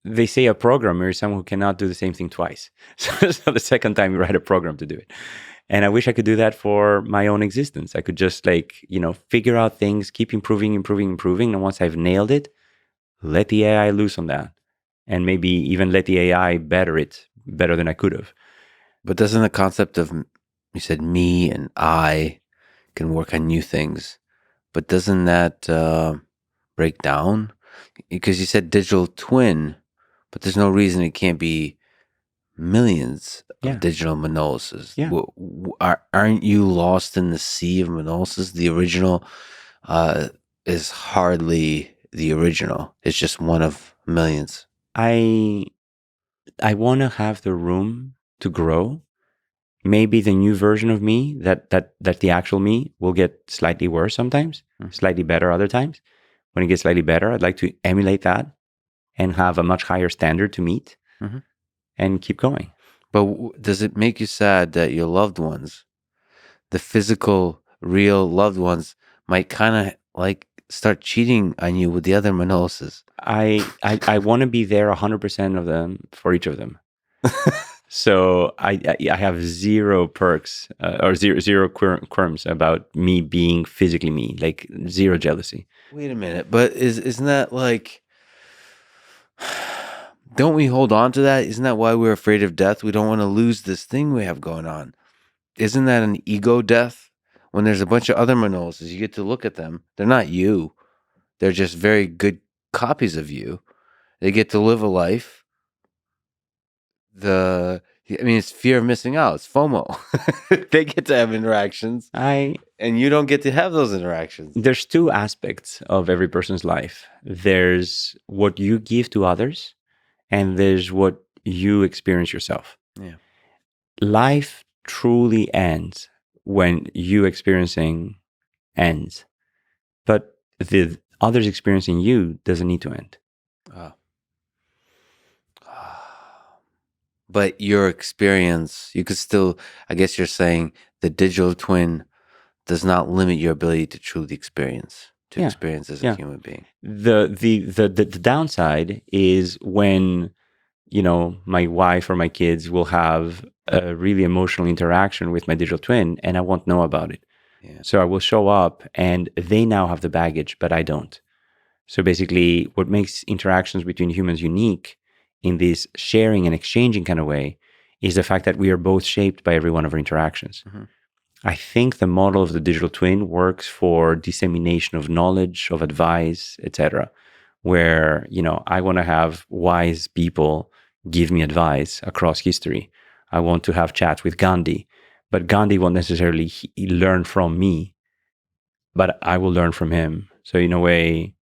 they say a programmer is someone who cannot do the same thing twice. So the second time you write a program to do it. And I wish I could do that for my own existence. I could just figure out things, keep improving. And once I've nailed it, let the AI loose on that. And maybe even let the AI better it better than I could have. But doesn't the concept of, you said me and I can work on new things, but doesn't that break down? Because you said digital twin, but there's no reason it can't be millions of digital Manolises. Yeah. Aren't you lost in the sea of Manolises? The original is hardly the original. It's just one of millions. I want to have the room to grow. Maybe the new version of me, that the actual me, will get slightly worse sometimes, slightly better other times. When it gets slightly better, I'd like to emulate that and have a much higher standard to meet and keep going. But does it make you sad that your loved ones, the physical, real loved ones, might kind of like start cheating on you with the other Manolises? I want to be there 100% of them for each of them. So I have zero perks or zero qualms about me being physically me, like zero jealousy. Wait a minute, but isn't that like? Don't we hold on to that? Isn't that why we're afraid of death? We don't want to lose this thing we have going on. Isn't that an ego death? When there's a bunch of other Manolises, you get to look at them. They're not you. They're just very good copies of you. They get to live a life. It's fear of missing out. It's FOMO. They get to have interactions. And you don't get to have those interactions. There's two aspects of every person's life. There's what you give to others, and there's what you experience yourself. Yeah. Life truly ends when you experiencing ends. But the others experiencing you doesn't need to end. But your experience, you could still, I guess you're saying the digital twin does not limit your ability to truly experience as a human being. The downside is when, my wife or my kids will have a really emotional interaction with my digital twin and I won't know about it. Yeah. So I will show up and they now have the baggage, but I don't. So basically what makes interactions between humans unique in this sharing and exchanging kind of way is the fact that we are both shaped by every one of our interactions. Mm-hmm. I think the model of the digital twin works for dissemination of knowledge, of advice, etc., where, I want to have wise people give me advice across history. I want to have chats with Gandhi, but Gandhi won't necessarily learn from me, but I will learn from him. So in a way,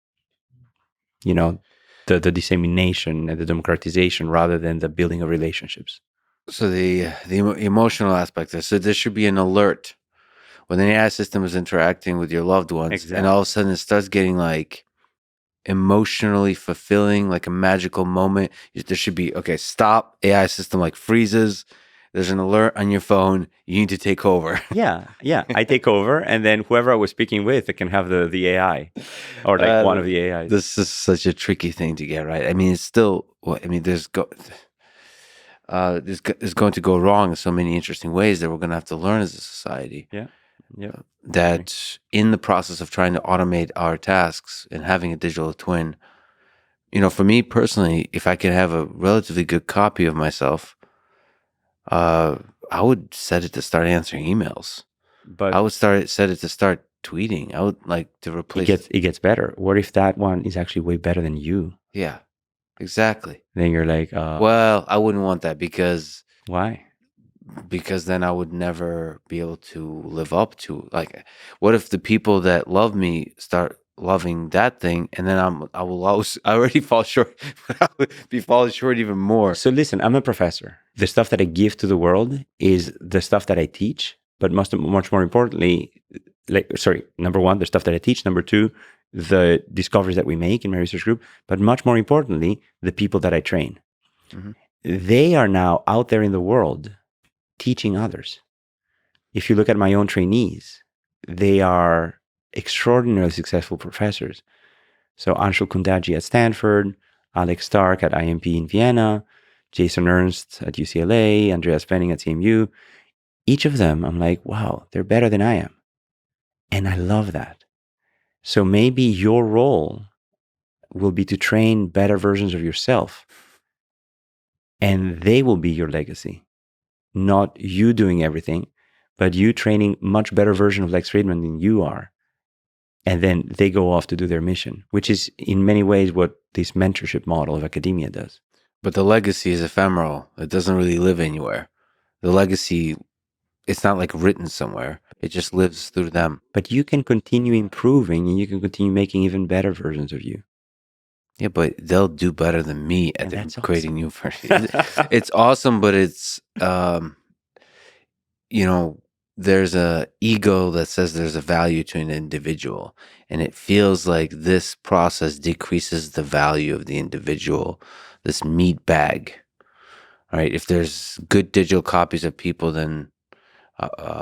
the dissemination and the democratization rather than the building of relationships. So the emotional aspect of it. So there should be an alert when the AI system is interacting with your loved ones. Exactly. And all of a sudden it starts getting like emotionally fulfilling, like a magical moment. There should be, okay, stop. AI system like freezes. There's an alert on your phone. You need to take over. Yeah. I take over, and then whoever I was speaking with, I can have the AI or like one of the AIs. This is such a tricky thing to get right. I mean, it's still. There's going to go wrong in so many interesting ways that we're going to have to learn as a society. Yeah. That in the process of trying to automate our tasks and having a digital twin, for me personally, if I could have a relatively good copy of myself, I would set it to start answering emails. But I would set it to start tweeting. I would like to replace it gets better. What if that one is actually way better than you? Yeah, exactly. Then you're like, well, I wouldn't want that because why? Because then I would never be able to live up to, like, what if the people that love me start loving that thing, and then I already fall short, but I would be falling short even more. So listen, I'm a professor. The stuff that I give to the world is the stuff that I teach, but much more importantly, number one, the stuff that I teach. Number two, the discoveries that we make in my research group, but much more importantly, the people that I train. Mm-hmm. They are now out there in the world teaching others. If you look at my own trainees, they are extraordinarily successful professors. So Anshul Kundaji at Stanford, Alex Stark at IMP in Vienna, Jason Ernst at UCLA, Andreas Penning at CMU. Each of them, I'm like, wow, they're better than I am. And I love that. So maybe your role will be to train better versions of yourself, and they will be your legacy. Not you doing everything, but you training much better version of Lex Fridman than you are. And then they go off to do their mission, which is in many ways what this mentorship model of academia does. But the legacy is ephemeral. It doesn't really live anywhere. The legacy, it's not like written somewhere. It just lives through them. But you can continue improving and you can continue making even better versions of you. Yeah, but they'll do better than me at creating new versions. It's awesome, but it's, there's a ego that says there's a value to an individual, and it feels like this process decreases the value of the individual, this meat bag, right? If there's good digital copies of people, then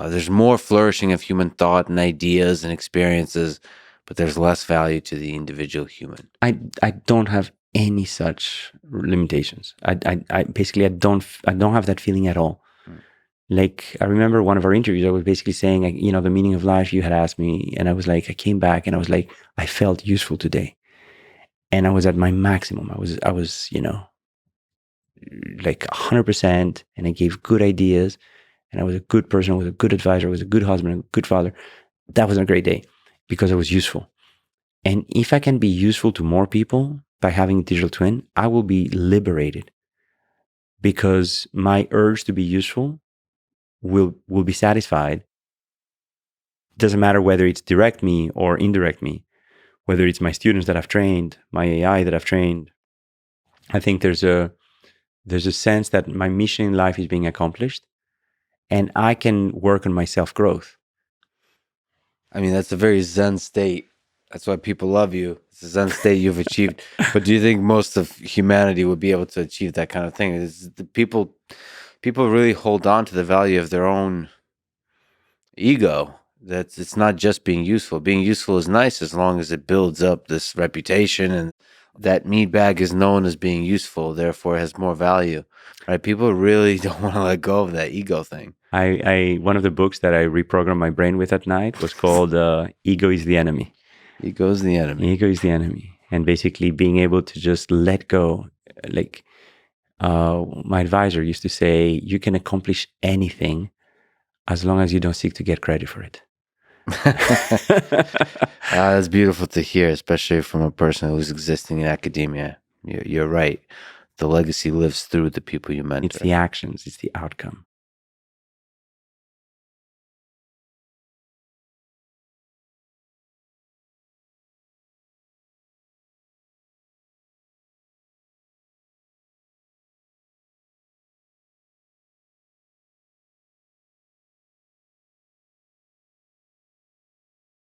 there's more flourishing of human thought and ideas and experiences, but there's less value to the individual human. I don't have any such limitations. I basically I don't have that feeling at all. Like, I remember one of our interviews, I was basically saying, the meaning of life you had asked me. And I was like, I came back and I was like, I felt useful today. And I was at my maximum. I was, like 100%. And I gave good ideas. And I was a good person. I was a good advisor. I was a good husband, a good father. That was a great day because I was useful. And if I can be useful to more people by having a digital twin, I will be liberated because my urge to be useful will be satisfied. Doesn't matter whether it's direct me or indirect me, whether it's my students that I've trained, my AI that I've trained. I think there's a sense that my mission in life is being accomplished and I can work on my self-growth. I mean, that's a very Zen state. That's why people love you. It's a Zen state you've achieved. But do you think most of humanity would be able to achieve that kind of thing? Is the people really hold on to the value of their own ego. That it's not just being useful. Being useful is nice as long as it builds up this reputation, and that meat bag is known as being useful, therefore it has more value. Right? People really don't want to let go of that ego thing. One of the books that I reprogrammed my brain with at night was called Ego is the Enemy. Ego is the enemy. Ego is the enemy. And basically being able to just let go. Like my advisor used to say, you can accomplish anything as long as you don't seek to get credit for it. That's beautiful to hear, especially from a person who's existing in academia. You're right. The legacy lives through the people you mentor. It's the actions, it's the outcome.